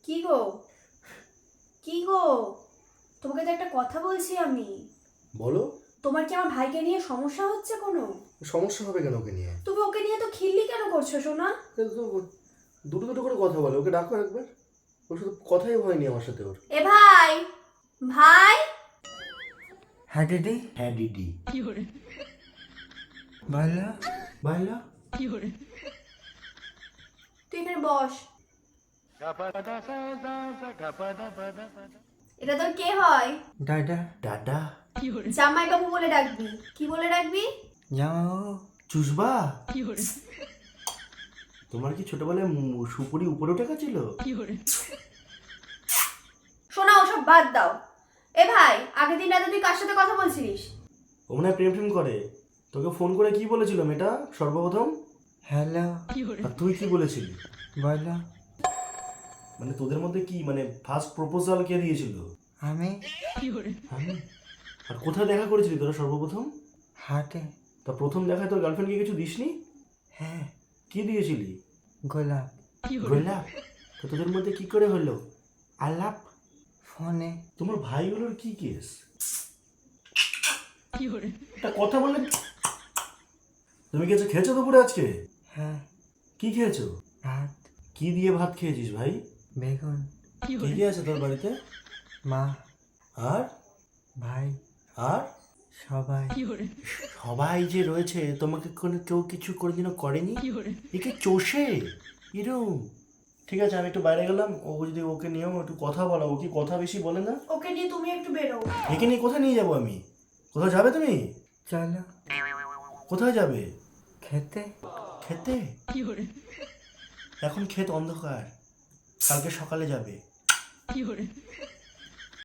কি গো? কি গো? তোমাকে তো একটা কথা বলছি আমি। বলো। তোমার কি আমার ভাইকে নিয়ে সমস্যা হচ্ছে কোনো? সমস্যা হবে কেন ওকে নিয়ে? তুমি ওকে নিয়ে তো খিল্লি কেন করছো সোনা? দুটো দুটো করে কথা বলে, ওকে ডাকো একবার। ওর শুধু কথাই হয়নি আমার সাথে ওর। এ ভাই, ভাই। হ্যাঁ দিদি। হ্যাঁ ডিডি। বলো। বাইলা। তুই এখানে বস। এটা তোর কে হয়? দাদা। দাদা। জামাই বাবু বলে ডাকবি। কি বলে ডাকবি? জামাইবাবু। চুষবা। তোমার কি ছোটবেলায় সুপুরি উপরে উঠে গেছিল? শোনা, ওসব বাদ দাও। এ ভাই, আগের দিন রাতে তুই কার সাথে কথা বলছিলিস? ও মনে হয় প্রেম প্রেম করে। তোকে ফোন করে কি বলেছিল মেয়েটা সর্বপ্রথম? হ্যালো। আর তুই কি বলেছিলি? বলো। মানে তোদের মধ্যে কি মানে ফার্স্ট প্রপোজাল কে দিয়েছিল? আমি। আমি? আর কোথায় দেখা করেছিলি তোরা সর্বপ্রথম? হাটে। তা প্রথম দেখায় তোর গার্লফ্রেন্ডকে কিছু দিসনি? হ্যাঁ। কি দিয়েছিলি? গোলাপ। গোলাপ? তো তোদের মধ্যে কি করে হলো আলাপ? ফোনে। তোমার ভাইগুলোর কি কেস? একটা কথা বললে। তুমি কিছু খেয়েছো দুপুরে আজকে? হ্যাঁ। কি খেয়েছো? ভাত। কি দিয়ে ভাত খেয়েছিস ভাই? বেগুন। কে কে আছে তোর বাড়িতে? মা। আর ভাই। আর সবাই। সবাই যে রয়েছে, তোমাকে কোনো কেউ কিছু কোনোদিনও করেনি? একে চষে এরম। ঠিক আছে, আমি একটু বাইরে গেলাম। ও যদি ওকে নিয়েও একটু কথা বলো। ও কি কথা বেশি বলে না? ওকে নিয়ে তুমি একটু বেরো। একে নিয়ে কোথায় নিয়ে যাবো আমি? কোথাও যাবে তুমি? চলো। কোথায় যাবে? খেতে। খেতে? এখন ক্ষেত অন্ধকার, কালকে সকালে যাবে।